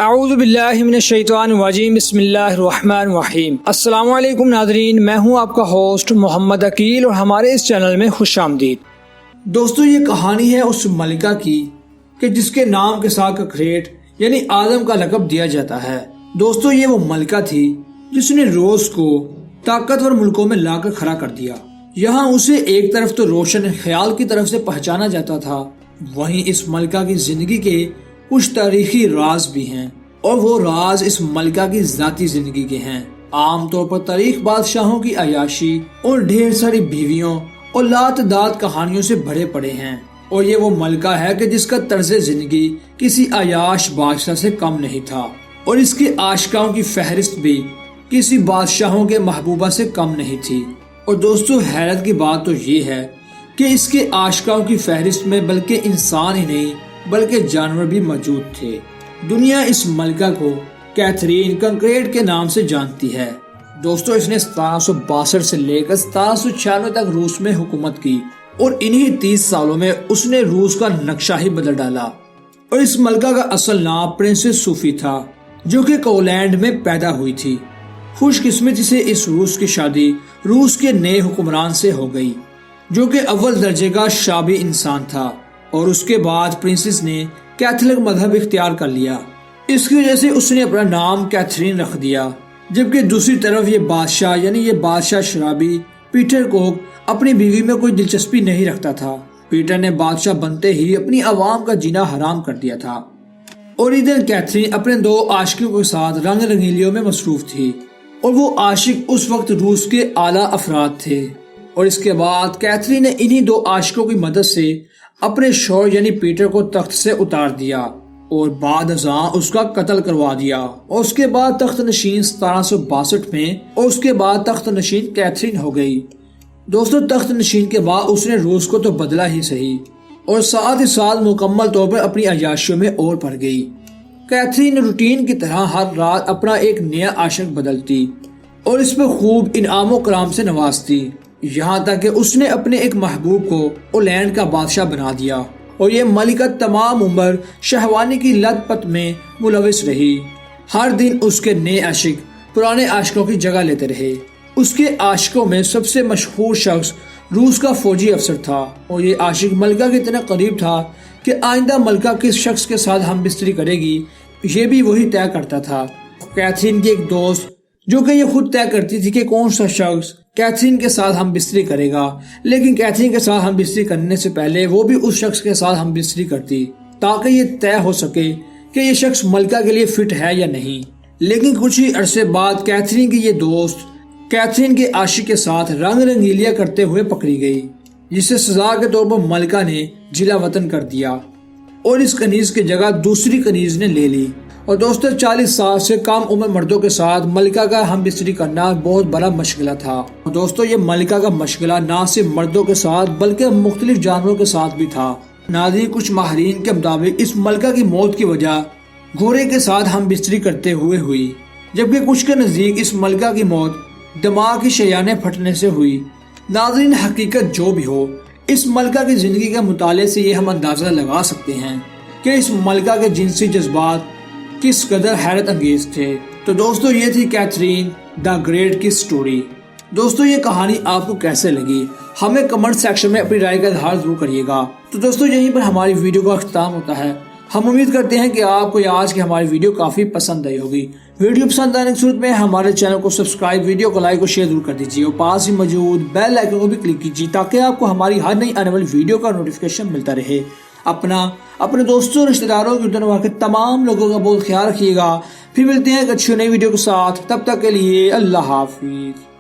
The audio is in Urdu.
اعوذ باللہ من الشیطان الرجیم بسم اللہ الرحمن الرحیم۔ السلام علیکم ناظرین، میں ہوں آپ کا ہوسٹ محمد عقیل اور ہمارے اس چینل میں خوش آمدید۔ دوستو یہ کہانی ہے اس ملکہ کی کہ جس کے نام کے ساتھ کریٹ یعنی آدم کا لقب دیا جاتا ہے۔ دوستو یہ وہ ملکہ تھی جس نے روز کو طاقتور ملکوں میں لا کر کھڑا کر دیا۔ یہاں اسے ایک طرف تو روشن خیال کی طرف سے پہچانا جاتا تھا، وہیں اس ملکہ کی زندگی کے کچھ تاریخی راز بھی ہیں، اور وہ راز اس ملکہ کی ذاتی زندگی کے ہیں۔ عام طور پر تاریخ بادشاہوں کی عیاشی اور ڈھیر ساری بیویوں اور لاتعداد کہانیوں سے بھرے پڑے ہیں، اور یہ وہ ملکہ ہے کہ جس کا طرز زندگی کسی عیاش بادشاہ سے کم نہیں تھا، اور اس کے عاشقاؤں کی فہرست بھی کسی بادشاہوں کے محبوبہ سے کم نہیں تھی۔ اور دوستو حیرت کی بات تو یہ ہے کہ اس کے عاشقاؤں کی فہرست میں بلکہ انسان ہی نہیں بلکہ جانور بھی موجود تھے۔ دنیا اس ملکہ کو کیتھرین کنکریٹ کے نام سے جانتی ہے۔ دوستو اس نے 1762 سے لے کر 1796 تک روس میں حکومت کی، اور انہی 30 سالوں میں اس نے روس کا نقشہ ہی بدل ڈالا۔ اور اس ملکہ کا اصل نام پرنسس صوفی تھا، جو کہ کولینڈ میں پیدا ہوئی تھی۔ خوش قسمتی سے اس روس کی شادی روس کے نئے حکمران سے ہو گئی، جو کہ اول درجے کا شعبی انسان تھا، اور اس کے بعد پرنسس نے کیتھولک مذہب اختیار کر لیا۔ اس کی وجہ سے اس نے اپنا نام کیتھرین رکھ دیا، جبکہ دوسری طرف یہ بادشاہ شرابی پیٹر کوک اپنی بیوی میں کوئی دلچسپی نہیں رکھتا تھا۔ پیٹر نے بادشاہ بنتے ہی اپنی عوام کا جینا حرام کر دیا تھا، اور ادھر کیتھرین اپنے 2 عاشقوں کے ساتھ رنگ رنگیلیوں میں مصروف تھی، اور وہ عاشق اس وقت روس کے اعلیٰ افراد تھے۔ اور اس کے بعد کیتھرین نے انہی 2 عاشقوں کی مدد سے اپنے شوہر یعنی پیٹر کو تخت سے اتار دیا، اور بعد ازاں اس کا قتل کروا دیا، اور اس کے بعد تخت نشین 1762 میں اور اس کے بعد تخت نشین کیتھرین ہو گئی۔ دوستو تخت نشین کے بعد اس نے روس کو تو بدلا ہی صحیح، اور ساتھ ہی ساتھ مکمل طور پر اپنی عیاشیوں میں اور پڑ گئی۔ کیتھرین روٹین کی طرح ہر رات اپنا ایک نیا عاشق بدلتی، اور اس پہ خوب انعام و کرام سے نوازتی، یہاں تک کہ اس نے اپنے ایک محبوب کو اولینڈ کا بادشاہ بنا دیا، اور یہ ملکہ تمام عمر شہوانی کی لت پت میں ملوث رہی۔ ہر دن اس کے نئے عاشق پرانے عاشقوں کی جگہ لیتے رہے۔ اس کے عاشقوں میں سب سے مشہور شخص روس کا فوجی افسر تھا، اور یہ عاشق ملکہ کے اتنا قریب تھا کہ آئندہ ملکہ کس شخص کے ساتھ ہم بستری کرے گی یہ بھی وہی طے کرتا تھا۔ کیتھرین کی ایک دوست جو کہ یہ خود طے کرتی تھی کہ کون سا شخص کیتھرین کے ساتھ ہم بستری کرے گا، لیکن کیتھرین کے ساتھ ہم بستری کرنے سے پہلے وہ بھی اس شخص کے ساتھ ہم بستری کرتی، تاکہ یہ طے ہو سکے کہ یہ شخص ملکہ کے لیے فٹ ہے یا نہیں۔ لیکن کچھ ہی عرصے بعد کیتھرین کی یہ دوست کیتھرین کے عاشق کے ساتھ رنگ رنگیلیاں کرتے ہوئے پکڑی گئی، جسے سزا کے طور پر ملکہ نے جلا وطن کر دیا، اور اس کنیز کی جگہ دوسری کنیز نے لے لی۔ اور دوستو 40 سال سے کم عمر مردوں کے ساتھ ملکہ کا ہم بستری کرنا بہت بڑا مشغلہ تھا۔ اور دوستو یہ ملکہ کا مشغلہ نہ صرف مردوں کے ساتھ بلکہ مختلف جانوروں کے ساتھ بھی تھا۔ ناظرین کچھ ماہرین کے مطابق اس ملکہ کی موت کی وجہ گھوڑے کے ساتھ ہم بستری کرتے ہوئے ہوئی، جبکہ کچھ کے نزدیک اس ملکہ کی موت دماغ کی شریانیں پھٹنے سے ہوئی۔ ناظرین حقیقت جو بھی ہو، اس ملکہ کی زندگی کے مطالعے سے یہ ہم اندازہ لگا سکتے ہیں کہ اس ملکہ کے جنسی جذبات کس قدر حیرت انگیز تھے۔ تو دوستو یہ تھی کیتھرین دا گریٹ کی سٹوری۔ دوستو یہ کہانی آپ کو کیسے لگی ہمیں کمنٹ سیکشن میں اپنی رائے کا اظہار ضرور کریے گا۔ تو دوستو یہیں پر ہماری ویڈیو کا اختتام ہوتا ہے۔ ہم امید کرتے ہیں کہ آپ کو یہ آج کی ہماری ویڈیو کافی پسند آئی ہوگی۔ ویڈیو پسند آنے کی صورت میں ہمارے چینل کو سبسکرائب، ویڈیو کو لائک اور شیئر ضرور کر دیجیے، اور پاس ہی موجود بیل آئیکن کو بھی کلک کیجیے تاکہ آپ کو ہماری ہر نئی آنے والی ویڈیو کا نوٹیفیکیشن ملتا رہے۔ اپنے دوستوں رشتہ داروں کے تمام لوگوں کا بہت خیال رکھیے گا۔ پھر ملتے ہیں ایک اچھی نئی ویڈیو کے ساتھ، تب تک کے لیے اللہ حافظ۔